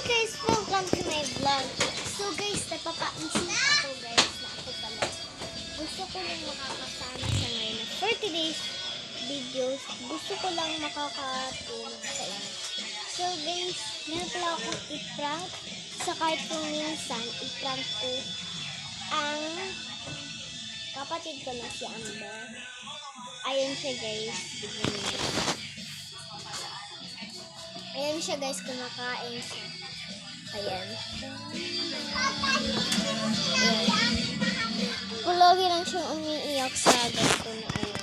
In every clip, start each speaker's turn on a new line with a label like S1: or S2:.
S1: guys, welcome to my vlog. So guys, napapaisip ako guys na ako pala. Gusto ko lang makakasama sa ngayon for today's videos. Gusto ko lang makakatulong sa inyo. So guys, meron pala akong i-prank. Sa kahit kung minsan, i-prank ko ang kapatid ko na si Amber. Ayun siya guys. Ayan siya guys, kumakain siya. Ayan. Ayan. Pulogi lang siyang umiiyak sa ganito na ayan.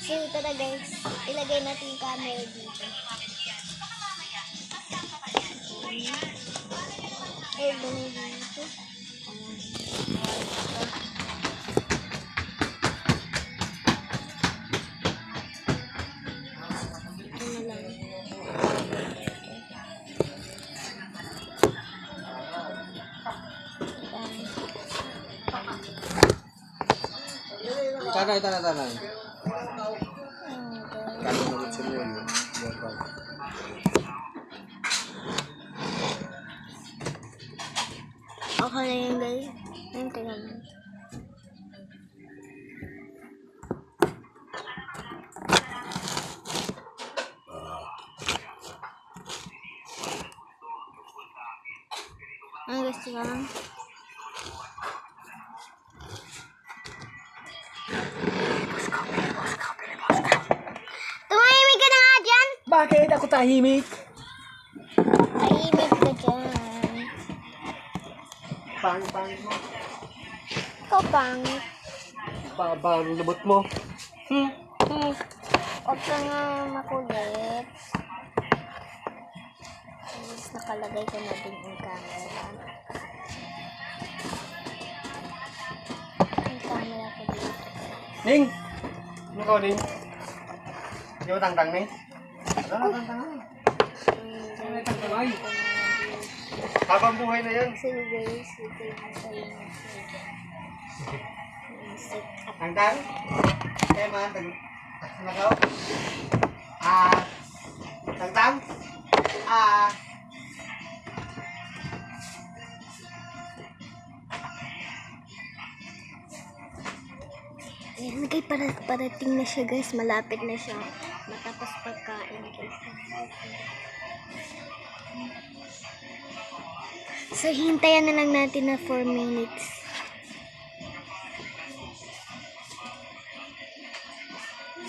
S1: So tara guys, ilagay natin yung camera dito. Ayan. Ayan dito.
S2: Tanay. Kami ulit sa yun.
S1: Okay na yun guys. Ayun, tingnan mo. Ang gusto ka lang? Tumahimik ka na nga dyan!
S2: Bakit ako tahimik?
S1: Tahimik ka dyan.
S2: Pangit mo.
S1: Ikaw pangit.
S2: Parang lubot mo.
S1: Huwag ka nga makulit. Tapos nakalagay ko na din yung camera. Yung camera ko dito.
S2: Ning! Ano ko, Ning? Di ba tangtang, Ning? Ano na tangtang na? Ano na tangtang ay? Habang buhay na yan.
S1: Sige guys, ito yung sa'yo na set up.
S2: Tangtang? Kaya man, nakaw? Tangtang?
S1: Ayan, parating na siya guys. Malapit na siya. Matapos pagkain guys. So, hintayan na lang natin na 4 minutes.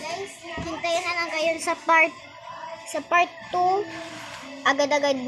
S1: Guys, hintayan na lang kayo sa part 2. Agad-agad